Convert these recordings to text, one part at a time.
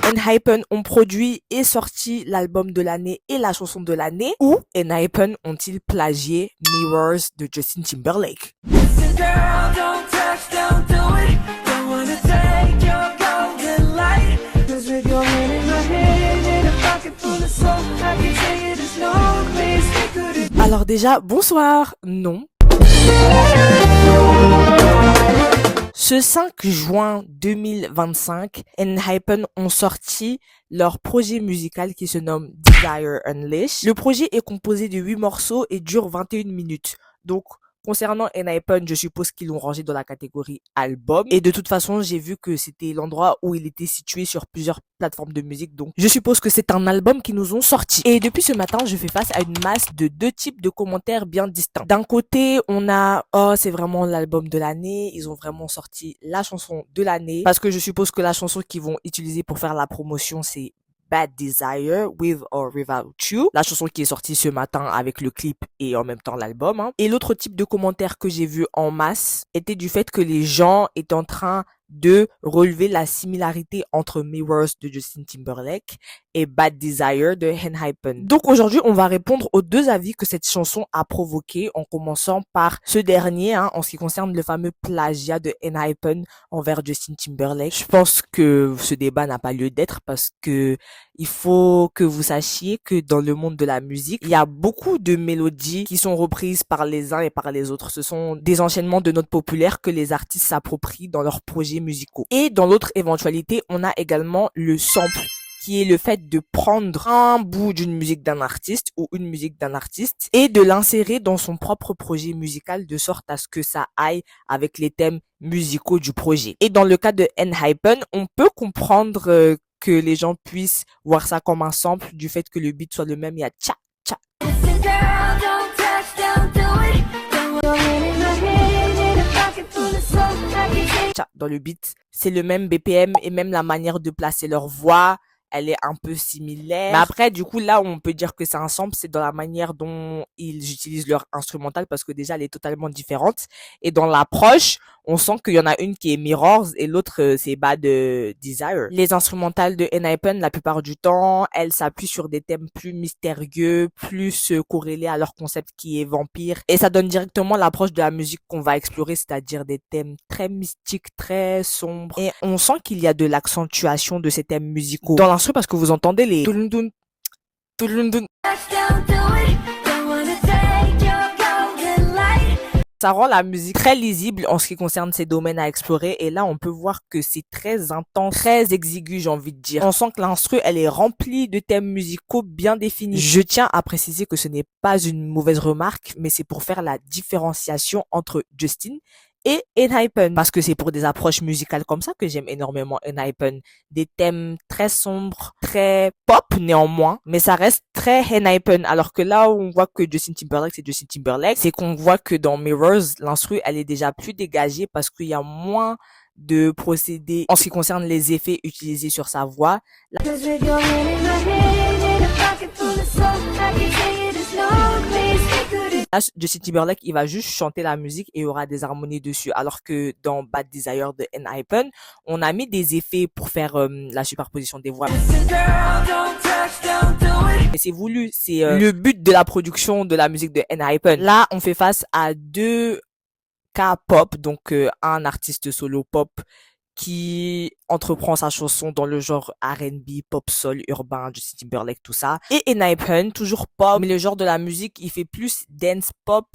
ENHYPEN ont produit et sorti l'album de l'année et la chanson de l'année, ou ENHYPEN ont-ils plagié Mirrors de Justin Timberlake? Alors déjà, bonsoir, non. Ce 5 juin 2025, ENHYPEN ont sorti leur projet musical qui se nomme Desire Unleashed. Le projet est composé de 8 morceaux et dure 21 minutes. Donc, concernant ENHYPEN, je suppose qu'ils l'ont rangé dans la catégorie album. Et de toute façon, j'ai vu que c'était l'endroit où il était situé sur plusieurs plateformes de musique. Donc, je suppose que c'est un album qu'ils nous ont sorti. Et depuis ce matin, je fais face à une masse de deux types de commentaires bien distincts. D'un côté, on a, oh, c'est vraiment l'album de l'année. Ils ont vraiment sorti la chanson de l'année. Parce que je suppose que la chanson qu'ils vont utiliser pour faire la promotion, c'est Bad Desire, With or Without You, la chanson qui est sortie ce matin avec le clip et en même temps l'album. Et l'autre type de commentaire que j'ai vu en masse était du fait que les gens étaient en train de relever la similarité entre Mirrors de Justin Timberlake et Bad Desire de ENHYPEN. Donc aujourd'hui, on va répondre aux deux avis que cette chanson a provoqué, en commençant par ce dernier, en ce qui concerne le fameux plagiat de ENHYPEN envers Justin Timberlake. Je pense que ce débat n'a pas lieu d'être parce que il faut que vous sachiez que dans le monde de la musique, il y a beaucoup de mélodies qui sont reprises par les uns et par les autres. Ce sont des enchaînements de notes populaires que les artistes s'approprient dans leurs projets musicaux. Et dans l'autre éventualité, on a également le sample, qui est le fait de prendre un bout d'une musique d'un artiste ou une musique d'un artiste et de l'insérer dans son propre projet musical de sorte à ce que ça aille avec les thèmes musicaux du projet. Et dans le cas de ENHYPEN, on peut comprendre que les gens puissent voir ça comme un sample du fait que le beat soit le même. Il y a tcha tcha dans le beat, c'est le même BPM et même la manière de placer leur voix, elle est un peu similaire. Mais après, du coup, là où on peut dire que c'est un sample, c'est dans la manière dont ils utilisent leur instrumental parce que déjà, elle est totalement différente. Et dans l'approche, on sent qu'il y en a une qui est Mirrors et l'autre, c'est Bad Desire. Les instrumentales de ENHYPEN, la plupart du temps, elles s'appuient sur des thèmes plus mystérieux, plus corrélés à leur concept qui est vampire. Et ça donne directement l'approche de la musique qu'on va explorer, c'est-à-dire des thèmes très mystiques, très sombres. Et on sent qu'il y a de l'accentuation de ces thèmes musicaux dans l'instru parce que vous entendez les touloundoun, touloundoun. Ça rend la musique très lisible en ce qui concerne ces domaines à explorer. Et là, on peut voir que c'est très intense, très exigu, j'ai envie de dire. On sent que l'instru, elle est remplie de thèmes musicaux bien définis. Je tiens à préciser que ce n'est pas une mauvaise remarque, mais c'est pour faire la différenciation entre Justin et ENHYPEN, parce que c'est pour des approches musicales comme ça que j'aime énormément ENHYPEN. Des thèmes très sombres, très pop néanmoins, mais ça reste très ENHYPEN. Alors que là où on voit que Justin Timberlake, c'est Justin Timberlake, c'est qu'on voit que dans Mirrors, l'instru, elle est déjà plus dégagée parce qu'il y a moins de procédés en ce qui concerne les effets utilisés sur sa voix. Là, Justin Timberlake, il va juste chanter la musique et il y aura des harmonies dessus. Alors que dans Bad Desire de ENHYPEN, on a mis des effets pour faire la superposition des voix. Et c'est voulu, c'est le but de la production de la musique de ENHYPEN. Là, on fait face à deux cas pop, donc un artiste solo pop qui entreprend sa chanson dans le genre R&B, pop soul, urbain, Justin Timberlake, tout ça. Et ENHYPEN, toujours pop, mais le genre de la musique, il fait plus dance pop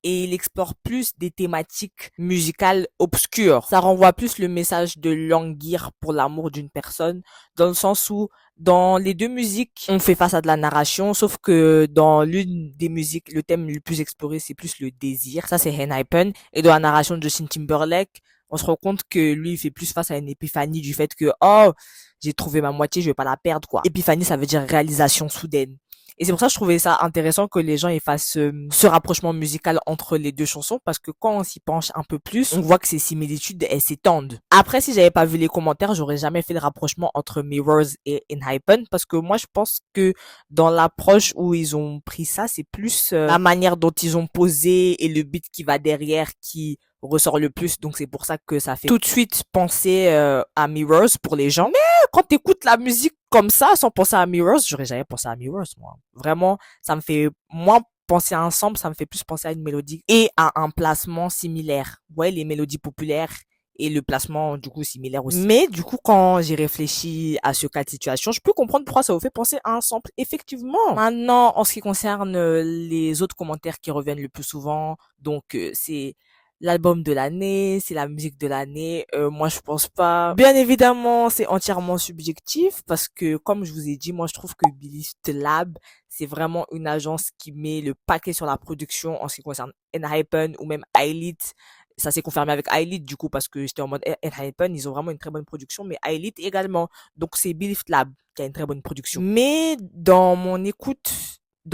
et il explore plus des thématiques musicales obscures. Ça renvoie plus le message de languir pour l'amour d'une personne, dans le sens où dans les deux musiques, on fait face à de la narration, sauf que dans l'une des musiques, le thème le plus exploré, c'est plus le désir. Ça, c'est ENHYPEN. Et dans la narration de Justin Timberlake, on se rend compte que lui, il fait plus face à une épiphanie du fait que, oh, j'ai trouvé ma moitié, je vais pas la perdre, quoi. Épiphanie, ça veut dire réalisation soudaine. Et c'est pour ça que je trouvais ça intéressant que les gens ils fassent ce rapprochement musical entre les deux chansons parce que quand on s'y penche un peu plus, on voit que ces similitudes elles s'étendent. Après, si j'avais pas vu les commentaires, j'aurais jamais fait le rapprochement entre Mirrors et Enhypen parce que moi je pense que dans l'approche où ils ont pris ça, c'est plus la manière dont ils ont posé et le beat qui va derrière qui ressort le plus. Donc c'est pour ça que ça fait tout de suite penser à Mirrors pour les gens. Mais quand t'écoutes la musique comme ça, sans penser à Mirrors, j'aurais jamais pensé à Mirrors, moi. Vraiment, ça me fait moins penser à ensemble, ça me fait plus penser à une mélodie et à un placement similaire. Ouais, les mélodies populaires et le placement du coup similaire aussi. Mais du coup quand j'ai réfléchi à ce cas de situation, je peux comprendre pourquoi ça vous fait penser à un sample effectivement. Maintenant en ce qui concerne les autres commentaires qui reviennent le plus souvent, donc c'est l'album de l'année, c'est la musique de l'année. Moi je pense pas. Bien évidemment, c'est entièrement subjectif parce que comme je vous ai dit, moi je trouve que Believe the Lab, c'est vraiment une agence qui met le paquet sur la production en ce qui concerne Enhypen ou même Elite. Ça s'est confirmé avec Elite du coup parce que j'étais en mode Enhypen, ils ont vraiment une très bonne production, mais Elite également. Donc c'est Believe Lab qui a une très bonne production. Mais dans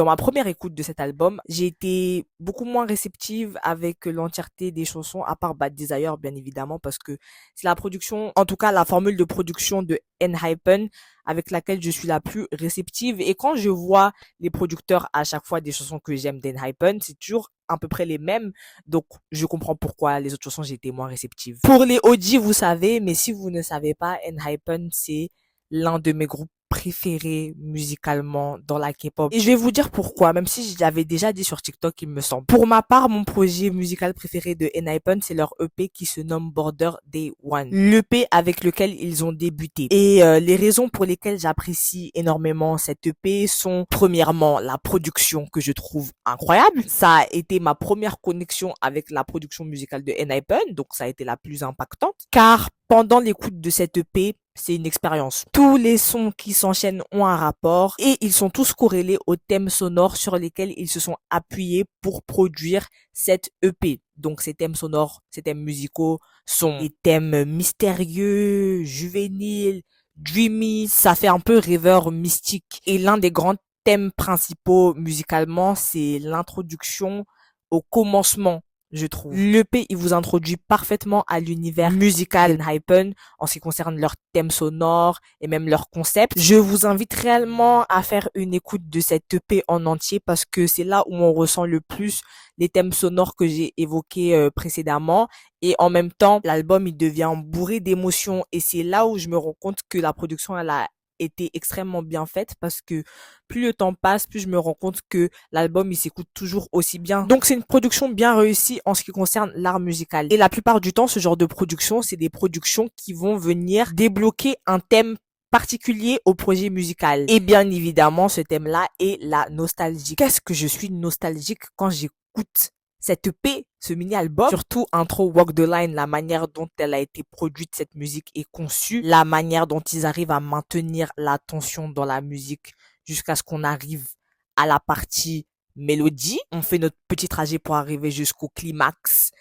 ma première écoute de cet album, j'ai été beaucoup moins réceptive avec l'entièreté des chansons, à part Bad Desire, bien évidemment, parce que c'est la production, en tout cas la formule de production de Enhypen, avec laquelle je suis la plus réceptive. Et quand je vois les producteurs à chaque fois des chansons que j'aime d'Enhypen, c'est toujours à peu près les mêmes. Donc, je comprends pourquoi les autres chansons, j'ai été moins réceptive. Pour les OG, vous savez, mais si vous ne savez pas, Enhypen, c'est l'un de mes groupes préférés musicalement dans la K-pop. Et je vais vous dire pourquoi, même si je l'avais déjà dit sur TikTok, il me semble. Pour ma part, mon projet musical préféré de Enhypen, c'est leur EP qui se nomme Border Day One. L'EP avec lequel ils ont débuté. Et les raisons pour lesquelles j'apprécie énormément cette EP sont, premièrement, la production que je trouve incroyable. Ça a été ma première connexion avec la production musicale de Enhypen, donc ça a été la plus impactante. Car pendant l'écoute de cette EP, c'est une expérience. Tous les sons qui s'enchaînent ont un rapport et ils sont tous corrélés aux thèmes sonores sur lesquels ils se sont appuyés pour produire cette EP. Donc ces thèmes sonores, ces thèmes musicaux sont des thèmes mystérieux, juvéniles, dreamy. Ça fait un peu rêveur mystique. Et l'un des grands thèmes principaux musicalement, c'est l'introduction au commencement, je trouve. L'EP, il vous introduit parfaitement à l'univers musical d'Enhypen en ce qui concerne leur thème sonore et même leur concept. Je vous invite réellement à faire une écoute de cette EP en entier parce que c'est là où on ressent le plus les thèmes sonores que j'ai évoqués précédemment et en même temps, l'album il devient bourré d'émotions et c'est là où je me rends compte que la production elle a été extrêmement bien faite parce que plus le temps passe, plus je me rends compte que l'album il s'écoute toujours aussi bien. Donc c'est une production bien réussie en ce qui concerne l'art musical. Et la plupart du temps, ce genre de production, c'est des productions qui vont venir débloquer un thème particulier au projet musical. Et bien évidemment, ce thème-là est la nostalgie. Qu'est-ce que je suis nostalgique quand j'écoute cette EP, ce mini-album, surtout intro Walk the Line, la manière dont elle a été produite, cette musique est conçue, la manière dont ils arrivent à maintenir la tension dans la musique jusqu'à ce qu'on arrive à la partie mélodie. On fait notre petit trajet pour arriver jusqu'au climax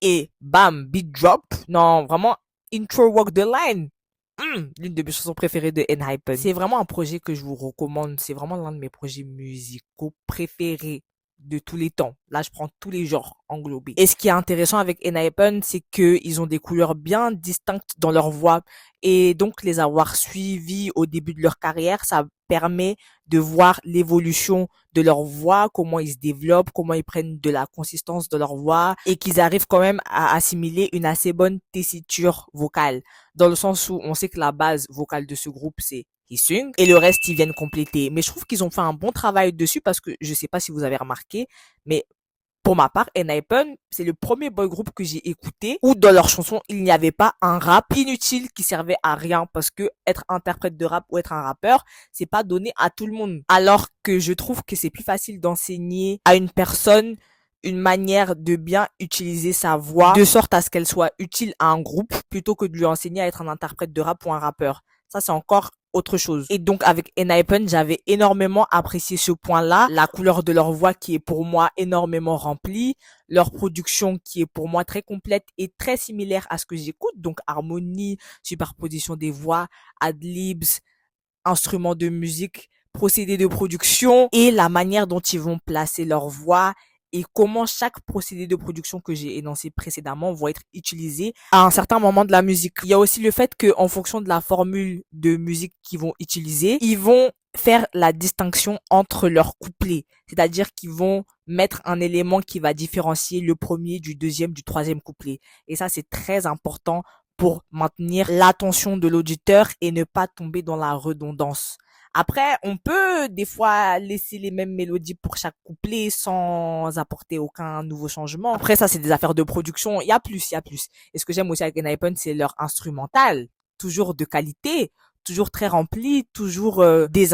et bam, beat drop. Non, vraiment, intro Walk the Line. L'une de mes chansons préférées de Enhypen. C'est vraiment un projet que je vous recommande. C'est vraiment l'un de mes projets musicaux préférés de tous les temps. Là, je prends tous les genres englobés. Et ce qui est intéressant avec Enhypen, c'est que ils ont des couleurs bien distinctes dans leur voix. Et donc, les avoir suivis au début de leur carrière, ça permet de voir l'évolution de leur voix, comment ils se développent, comment ils prennent de la consistance de leur voix et qu'ils arrivent quand même à assimiler une assez bonne tessiture vocale. Dans le sens où on sait que la base vocale de ce groupe, c'est Hee-sung et le reste, ils viennent compléter. Mais je trouve qu'ils ont fait un bon travail dessus parce que je sais pas si vous avez remarqué, mais pour ma part, Enhypen, c'est le premier boy group que j'ai écouté où dans leurs chansons, il n'y avait pas un rap inutile qui servait à rien parce que être interprète de rap ou être un rappeur, c'est pas donné à tout le monde. Alors que je trouve que c'est plus facile d'enseigner à une personne une manière de bien utiliser sa voix de sorte à ce qu'elle soit utile à un groupe plutôt que de lui enseigner à être un interprète de rap ou un rappeur. Ça, c'est encore autre chose. Et donc, avec Enhypen, j'avais énormément apprécié ce point-là. La couleur de leur voix qui est pour moi énormément remplie. Leur production qui est pour moi très complète et très similaire à ce que j'écoute. Donc, harmonie, superposition des voix, ad-libs, instruments de musique procédés de production et la manière dont ils vont placer leur voix et comment chaque procédé de production que j'ai énoncé précédemment vont être utilisés à un certain moment de la musique. Il y a aussi le fait que, en fonction de la formule de musique qu'ils vont utiliser, ils vont faire la distinction entre leurs couplets. C'est-à-dire qu'ils vont mettre un élément qui va différencier le premier du deuxième, du troisième couplet. Et ça, c'est très important pour maintenir l'attention de l'auditeur et ne pas tomber dans la redondance. Après, on peut des fois laisser les mêmes mélodies pour chaque couplet sans apporter aucun nouveau changement. Après, ça, c'est des affaires de production. Il y a plus, il y a plus. Et ce que j'aime aussi avec Enhypen, c'est leur instrumental. Toujours de qualité, toujours très rempli, toujours des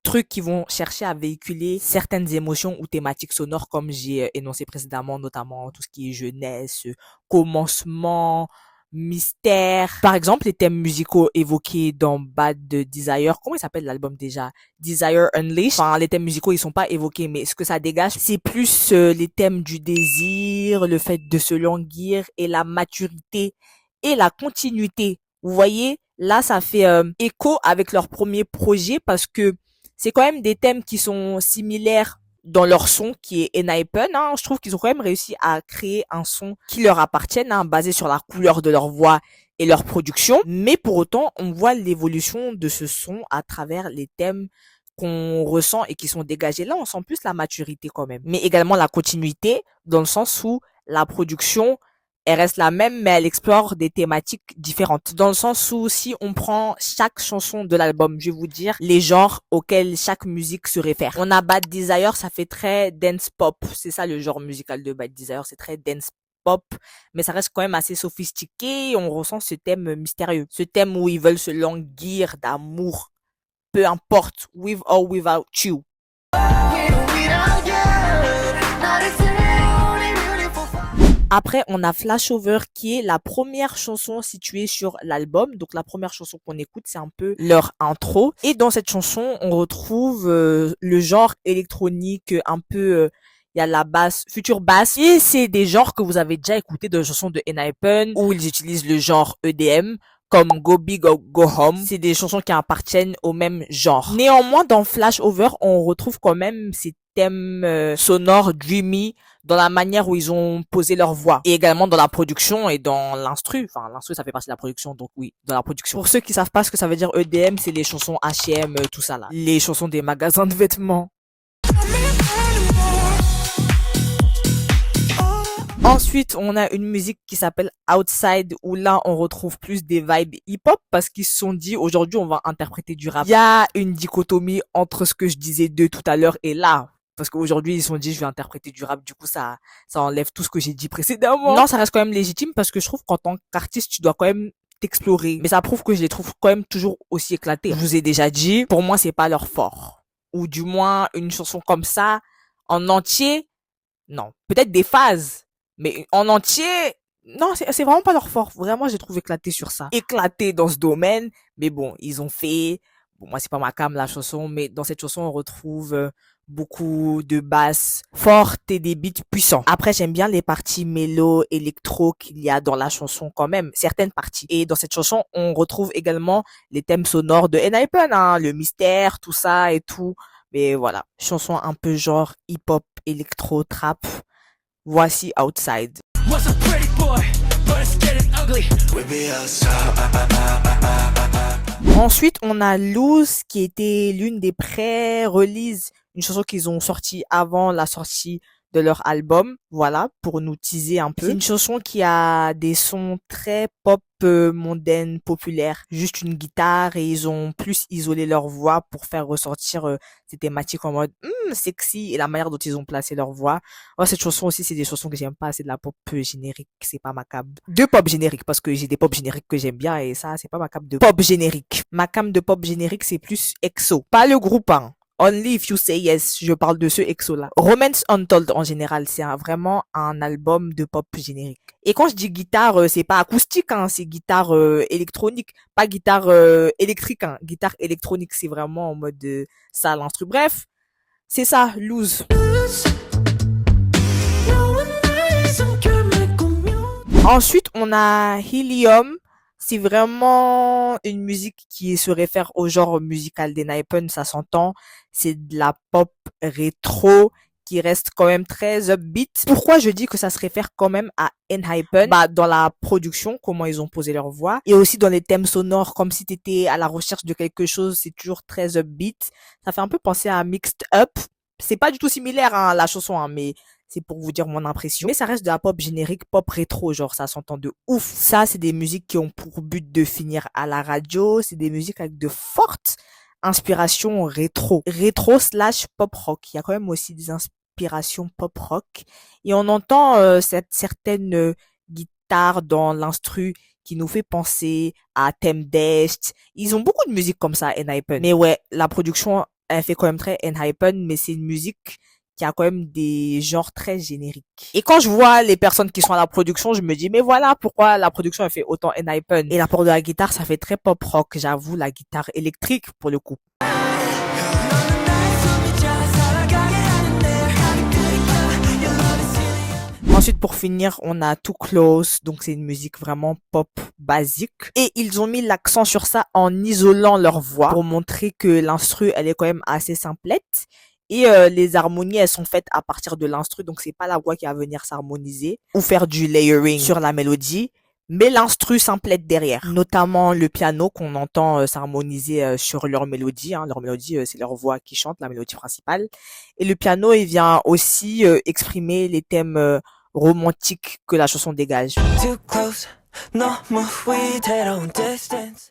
trucs qui vont chercher à véhiculer certaines émotions ou thématiques sonores comme j'ai énoncé précédemment, notamment tout ce qui est jeunesse, commencement, mystère. Par exemple, les thèmes musicaux évoqués dans Bad Desire, comment il s'appelle l'album déjà? Desire Unleashed. Enfin, les thèmes musicaux, ils sont pas évoqués, mais ce que ça dégage, c'est plus les thèmes du désir, le fait de se languir et la maturité et la continuité. Vous voyez, là, ça fait écho avec leur premier projet parce que c'est quand même des thèmes qui sont similaires dans leur son qui est Enhypen, hein. Je trouve qu'ils ont quand même réussi à créer un son qui leur appartienne, hein, basé sur la couleur de leur voix et leur production. Mais pour autant, on voit l'évolution de ce son à travers les thèmes qu'on ressent et qui sont dégagés. Là, on sent plus la maturité quand même. Mais également la continuité, dans le sens où la production, elle reste la même, mais elle explore des thématiques différentes. Dans le sens où si on prend chaque chanson de l'album, je vais vous dire les genres auxquels chaque musique se réfère. On a Bad Desire, ça fait très dance pop. C'est ça le genre musical de Bad Desire, c'est très dance pop, mais ça reste quand même assez sophistiqué. On ressent ce thème mystérieux. Ce thème où ils veulent se languir d'amour. Peu importe, with or without you. Après, on a Flashover qui est la première chanson située sur l'album. Donc, la première chanson qu'on écoute, c'est un peu leur intro. Et dans cette chanson, on retrouve le genre électronique un peu... il y a la basse, future basse. Et c'est des genres que vous avez déjà écouté dans les chansons de Enhypen où ils utilisent le genre EDM. Comme Go Big or Go Home, c'est des chansons qui appartiennent au même genre. Néanmoins, dans Flashover, on retrouve quand même ces thèmes sonores dreamy dans la manière où ils ont posé leur voix et également dans la production et dans l'instru. Enfin, l'instru, ça fait partie de la production, donc oui, dans la production. Pour ceux qui savent pas ce que ça veut dire EDM, c'est les chansons H&M, tout ça là, les chansons des magasins de vêtements. Ensuite, on a une musique qui s'appelle Outside, où là, on retrouve plus des vibes hip-hop, parce qu'ils se sont dit, aujourd'hui, on va interpréter du rap. Il y a une dichotomie entre ce que je disais d'eux tout à l'heure et là. Parce qu'aujourd'hui, ils se sont dit, je vais interpréter du rap, du coup, ça enlève tout ce que j'ai dit précédemment. Non, ça reste quand même légitime, parce que je trouve qu'en tant qu'artiste, tu dois quand même t'explorer. Mais ça prouve que je les trouve quand même toujours aussi éclatés. Je vous ai déjà dit, pour moi, c'est pas leur fort. Ou du moins, une chanson comme ça, en entier, non. Peut-être des phases. Mais en entier, non, c'est vraiment pas leur fort. Vraiment, j'ai trouvé éclaté sur ça. Éclaté dans ce domaine. Mais bon, ils ont fait, bon, moi, c'est pas ma came, la chanson, mais dans cette chanson, on retrouve beaucoup de basses fortes et des beats puissants. Après, j'aime bien les parties mélo, électro qu'il y a dans la chanson quand même, certaines parties. Et dans cette chanson, on retrouve également les thèmes sonores de Enhypen, hein, le mystère, tout ça et tout. Mais voilà, chanson un peu genre hip-hop, électro, trap. Voici Outside. Ensuite, on a Lose qui était l'une des pré-releases, une chanson qu'ils ont sortie avant la sortie de leur album, voilà, pour nous teaser un peu. C'est une chanson qui a des sons très pop, mondaine, populaire, juste une guitare et ils ont plus isolé leur voix pour faire ressortir ces thématiques en mode sexy et la manière dont ils ont placé leur voix. Oh, cette chanson aussi, c'est des chansons que j'aime pas, c'est de la pop générique, c'est pas ma cam de pop générique parce que j'ai des pop génériques que j'aime bien et ça, c'est pas ma cam de pop générique. Ma cam de pop générique, c'est plus EXO, pas le groupe, hein. Only If You Say Yes, je parle de ce EXO-là. Romance Untold, en général, c'est vraiment un album de pop générique. Et quand je dis guitare, c'est pas acoustique, hein, c'est guitare électronique, pas guitare électrique, hein. Guitare électronique, c'est vraiment en mode ça, l'instru. Bref, c'est ça, Lose. Ensuite, on a Helium. C'est vraiment une musique qui se réfère au genre musical d'Enhypen, ça s'entend. C'est de la pop rétro qui reste quand même très upbeat. Pourquoi je dis que ça se réfère quand même à Enhypen? Bah, dans la production, comment ils ont posé leur voix, et aussi dans les thèmes sonores, comme si t'étais à la recherche de quelque chose, c'est toujours très upbeat. Ça fait un peu penser à Mixed Up. C'est pas du tout similaire, hein, la chanson, hein, mais c'est pour vous dire mon impression. Mais ça reste de la pop générique, pop rétro, genre ça s'entend de ouf. Ça, c'est des musiques qui ont pour but de finir à la radio. C'est des musiques avec de fortes inspirations rétro. Rétro slash pop rock. Il y a quand même aussi des inspirations pop rock. Et on entend cette certaine guitare dans l'instru qui nous fait penser à Tempest. Ils ont beaucoup de musique comme ça, Enhypen. Mais ouais, la production, elle fait quand même très Enhypen, mais c'est une musique qui a quand même des genres très génériques. Et quand je vois les personnes qui sont à la production, je me dis, mais voilà pourquoi la production a fait autant Enhypen. Et l'apport de la guitare, ça fait très pop rock, j'avoue, la guitare électrique pour le coup. Ensuite, pour finir, on a Too Close, donc c'est une musique vraiment pop basique. Et ils ont mis l'accent sur ça en isolant leur voix pour montrer que l'instru, elle est quand même assez simplette. Et les harmonies, elles sont faites à partir de l'instru, donc c'est pas la voix qui va venir s'harmoniser ou faire du layering sur la mélodie, mais l'instru simplette derrière. Notamment le piano qu'on entend s'harmoniser sur leur mélodie. Hein. Leur mélodie, c'est leur voix qui chante, la mélodie principale. Et le piano, il vient aussi exprimer les thèmes romantiques que la chanson dégage.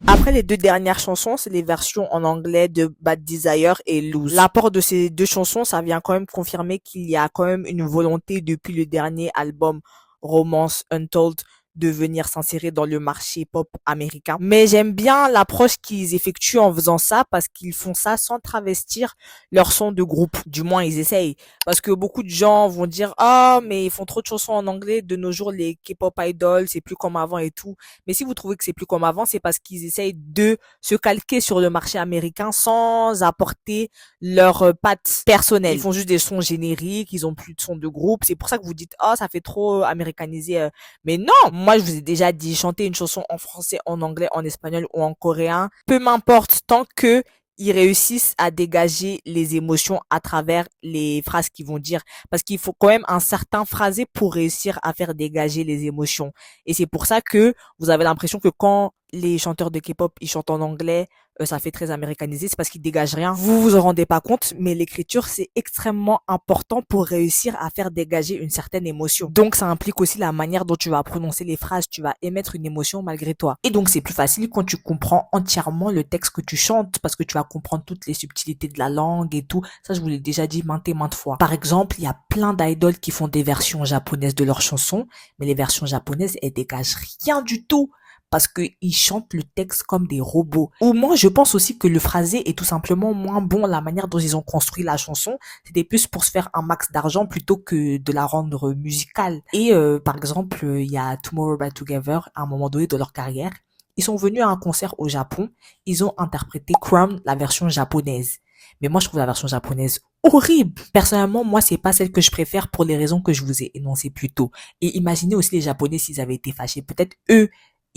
Après les deux dernières chansons, c'est les versions en anglais de Bad Desire et Lose. L'apport de ces deux chansons, ça vient quand même confirmer qu'il y a quand même une volonté depuis le dernier album Romance Untold de venir s'insérer dans le marché pop américain. Mais j'aime bien l'approche qu'ils effectuent en faisant ça parce qu'ils font ça sans travestir leur son de groupe. Du moins, ils essayent. Parce que beaucoup de gens vont dire, ah, mais ils font trop de chansons en anglais. De nos jours, les K-pop idols, c'est plus comme avant et tout. Mais si vous trouvez que c'est plus comme avant, c'est parce qu'ils essayent de se calquer sur le marché américain sans apporter leur patte personnelle. Ils font juste des sons génériques, ils ont plus de sons de groupe. C'est pour ça que vous dites, oh, ça fait trop américanisé. Mais non, moi je vous ai déjà dit, chanter une chanson en français, en anglais, en espagnol ou en coréen, peu m'importe tant que ils réussissent à dégager les émotions à travers les phrases qu'ils vont dire. Parce qu'il faut quand même un certain phrasé pour réussir à faire dégager les émotions. Et c'est pour ça que vous avez l'impression que quand les chanteurs de K-pop, ils chantent en anglais, ça fait très américanisé, c'est parce qu'ils dégagent rien. Vous vous en rendez pas compte, mais l'écriture, c'est extrêmement important pour réussir à faire dégager une certaine émotion. Donc, ça implique aussi la manière dont tu vas prononcer les phrases, tu vas émettre une émotion malgré toi. Et donc, c'est plus facile quand tu comprends entièrement le texte que tu chantes, parce que tu vas comprendre toutes les subtilités de la langue et tout. Ça, je vous l'ai déjà dit maintes et maintes fois. Par exemple, il y a plein d'idoles qui font des versions japonaises de leurs chansons, mais les versions japonaises, elles dégagent rien du tout. Parce que ils chantent le texte comme des robots. Ou moi, je pense aussi que le phrasé est tout simplement moins bon. La manière dont ils ont construit la chanson, c'était plus pour se faire un max d'argent plutôt que de la rendre musicale. Et par exemple, il y a Tomorrow by Together, à un moment donné de leur carrière, ils sont venus à un concert au Japon, ils ont interprété Crown, la version japonaise. Mais moi, je trouve la version japonaise horrible. Personnellement, moi, c'est pas celle que je préfère pour les raisons que je vous ai énoncées plus tôt. Et imaginez aussi les Japonais s'ils avaient été fâchés. Peut-être eux,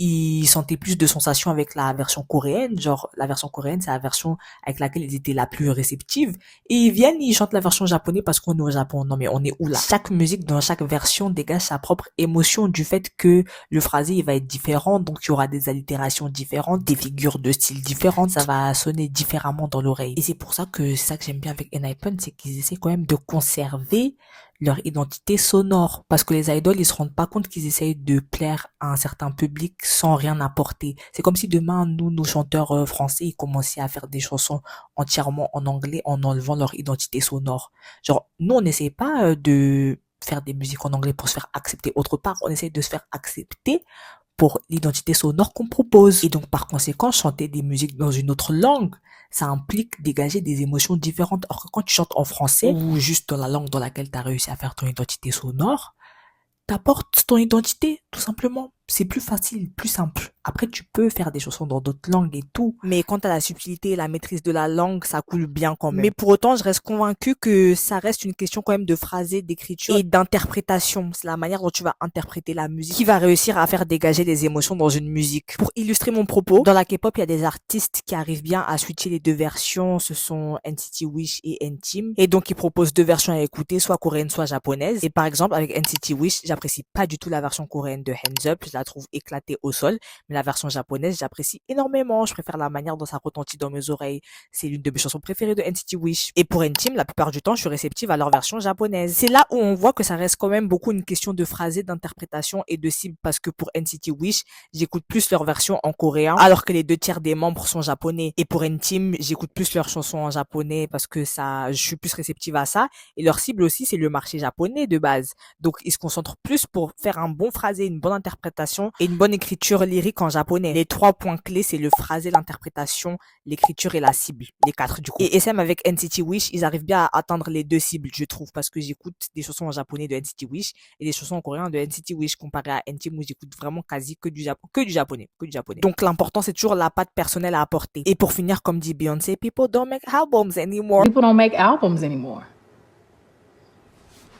ils sentaient plus de sensations avec la version coréenne. Genre, la version coréenne, c'est la version avec laquelle ils étaient la plus réceptive. Et ils viennent, ils chantent la version japonaise parce qu'on est au Japon. Non, mais on est où là? Chaque musique dans chaque version dégage sa propre émotion du fait que le phrasé, il va être différent. Donc, il y aura des allitérations différentes, des figures de style différentes. Ça va sonner différemment dans l'oreille. Et c'est pour ça que c'est ça que j'aime bien avec Enhypen, c'est qu'ils essaient quand même de conserver leur identité sonore. Parce que les idoles, ils se rendent pas compte qu'ils essayent de plaire à un certain public sans rien apporter. C'est comme si demain, nous, nos chanteurs français, ils commençaient à faire des chansons entièrement en anglais en enlevant leur identité sonore. Genre, nous, on n'essaie pas de faire des musiques en anglais pour se faire accepter autre part. On essaie de se faire accepter pour l'identité sonore qu'on propose. Et donc, par conséquent, chanter des musiques dans une autre langue, ça implique dégager des émotions différentes. Or que quand tu chantes en français, ou juste dans la langue dans laquelle tu as réussi à faire ton identité sonore, t'apportes ton identité, tout simplement. c'est plus facile, plus simple. Après, tu peux faire des chansons dans d'autres langues et tout. Mais quant à la subtilité et la maîtrise de la langue, ça coule bien quand même. Mais pour autant, je reste convaincue que ça reste une question quand même de phrasé, d'écriture et d'interprétation. C'est la manière dont tu vas interpréter la musique qui va réussir à faire dégager les émotions dans une musique. Pour illustrer mon propos, dans la K-pop, il y a des artistes qui arrivent bien à switcher les deux versions. Ce sont NCT Wish et N-Team. Et donc, ils proposent deux versions à écouter, soit coréenne, soit japonaise. Et par exemple, avec NCT Wish, j'apprécie pas du tout la version coréenne de Hands Up. Je la trouve éclatée au sol. Mais la version japonaise, j'apprécie énormément. Je préfère la manière dont ça retentit dans mes oreilles. C'est l'une de mes chansons préférées de NCT Wish. Et pour N-Team, la plupart du temps, je suis réceptive à leur version japonaise. C'est là où on voit que ça reste quand même beaucoup une question de phrasé, d'interprétation et de cible. Parce que pour NCT Wish, j'écoute plus leur version en coréen, alors que les 2/3 des membres sont japonais. Et pour N-Team, j'écoute plus leurs chansons en japonais parce que ça, je suis plus réceptive à ça. Et leur cible aussi, c'est le marché japonais de base. Donc, ils se concentrent plus pour faire un bon phrasé, une bonne interprétation et une bonne écriture lyrique en japonais. Les 3 points clés, c'est le phrasé, l'interprétation, l'écriture et la cible. Les 4 du coup. Et SM avec NCT Wish, ils arrivent bien à atteindre les 2 cibles, je trouve, parce que j'écoute des chansons en japonais de NCT Wish et des chansons en coréen de NCT Wish comparé à N-Team où j'écoute vraiment quasi que du japonais. Donc, l'important, c'est toujours la patte personnelle à apporter. Et pour finir, comme dit Beyoncé, people don't make albums anymore. People don't make albums anymore.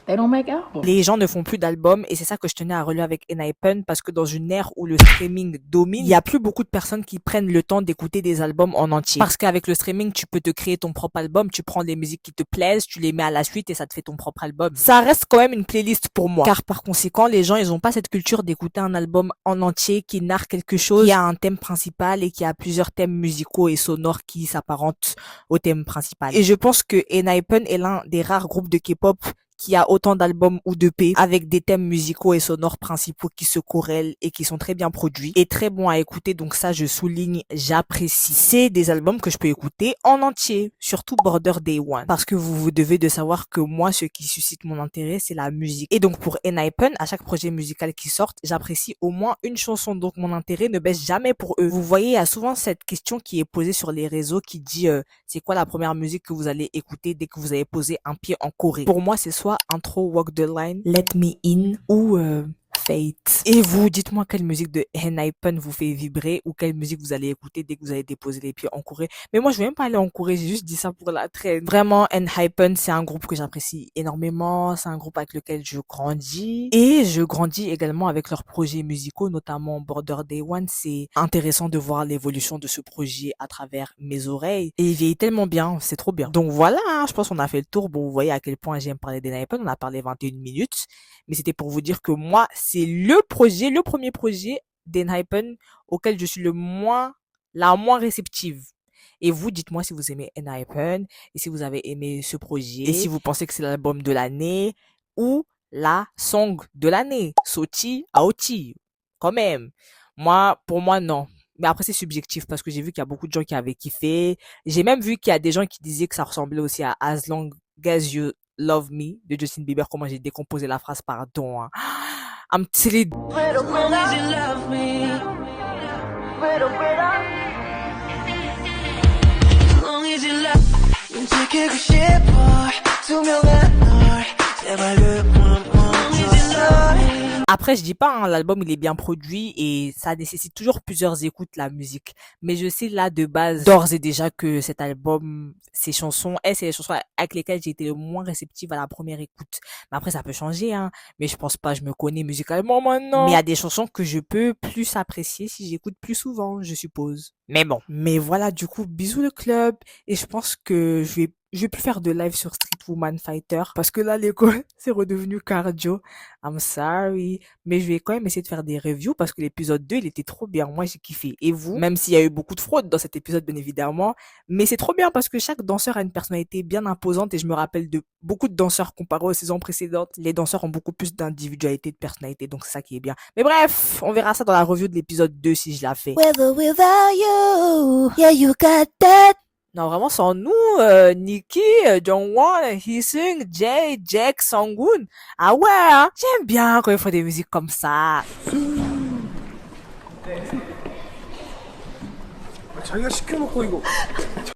They don't make albums. Les gens ne font plus d'albums et c'est ça que je tenais à relever avec ENHYPEN parce que dans une ère où le streaming domine, il y a plus beaucoup de personnes qui prennent le temps d'écouter des albums en entier. Parce qu'avec le streaming, tu peux te créer ton propre album, tu prends les musiques qui te plaisent, tu les mets à la suite et ça te fait ton propre album. Ça reste quand même une playlist pour moi. Car par conséquent, les gens, ils ont pas cette culture d'écouter un album en entier qui narre quelque chose, qui a un thème principal et qui a plusieurs thèmes musicaux et sonores qui s'apparentent au thème principal. Et je pense que ENHYPEN est l'un des rares groupes de K-pop qui a autant d'albums ou d'EP avec des thèmes musicaux et sonores principaux qui se corrèlent et qui sont très bien produits et très bons à écouter. Donc ça, je souligne, j'apprécie. C'est des albums que je peux écouter en entier, surtout Border Day One. Parce que vous devez de savoir que moi, ce qui suscite mon intérêt, c'est la musique. Et donc pour ENHYPEN, à chaque projet musical qui sort, j'apprécie au moins une chanson. Donc mon intérêt ne baisse jamais pour eux. Vous voyez, il y a souvent cette question qui est posée sur les réseaux qui dit c'est quoi la première musique que vous allez écouter dès que vous avez posé un pied en Corée. Pour moi, c'est soit Intro, Walk the Line, Let Me In ou Fate. Et vous, dites-moi quelle musique de ENHYPEN vous fait vibrer ou quelle musique vous allez écouter dès que vous allez déposer les pieds en Corée. Mais moi, je vais même pas aller en Corée, j'ai juste dit ça pour la traîne. Vraiment, ENHYPEN, c'est un groupe que j'apprécie énormément, c'est un groupe avec lequel je grandis et je grandis également avec leurs projets musicaux, notamment Border Day One. C'est intéressant de voir l'évolution de ce projet à travers mes oreilles et il vieillit tellement bien, c'est trop bien. Donc voilà, hein, je pense qu'on a fait le tour. Bon, vous voyez à quel point j'aime parler d'ENHYPEN, on a parlé 21 minutes, mais c'était pour vous dire que moi, c'est le premier projet d'ENHYPEN auquel je suis la moins réceptive. Et vous, dites-moi si vous aimez ENHYPEN et si vous avez aimé ce projet et si vous pensez que c'est l'album de l'année ou la song de l'année. Soti, Aoti. Quand même. Pour moi, non. Mais après, c'est subjectif parce que j'ai vu qu'il y a beaucoup de gens qui avaient kiffé. J'ai même vu qu'il y a des gens qui disaient que ça ressemblait aussi à As Long As You Love Me de Justin Bieber. Comment j'ai décomposé la phrase, pardon. Hein. I'm telling you. Après, je dis pas, hein, l'album il est bien produit et ça nécessite toujours plusieurs écoutes la musique. Mais je sais là de base, d'ores et déjà que cet album, ces chansons, c'est les chansons avec lesquelles j'ai été le moins réceptive à la première écoute. Mais après, ça peut changer, hein. Mais je pense pas, je me connais musicalement maintenant. Mais il y a des chansons que je peux plus apprécier si j'écoute plus souvent, je suppose. Mais bon. Mais voilà, du coup, bisous le club. Et je pense que je vais plus faire de live sur Street Woman Fighter parce que là l'école c'est redevenu cardio. I'm sorry, mais je vais quand même essayer de faire des reviews parce que l'épisode 2 il était trop bien. Moi j'ai kiffé. Et vous, même s'il y a eu beaucoup de fraude dans cet épisode bien évidemment, mais c'est trop bien parce que chaque danseur a une personnalité bien imposante et je me rappelle de beaucoup de danseurs comparés aux saisons précédentes. Les danseurs ont beaucoup plus d'individualité, de personnalité, donc c'est ça qui est bien. Mais bref, on verra ça dans la review de l'épisode 2 si je la fais. With or without you, yeah you got that. Non, vraiment, sans nous, Nicki, Jongwon, Heesung, Jay, Jack, Sungwoon. Ah ouais, hein? J'aime bien quand ils font des musiques comme ça. 자기가 시켜놓고 이거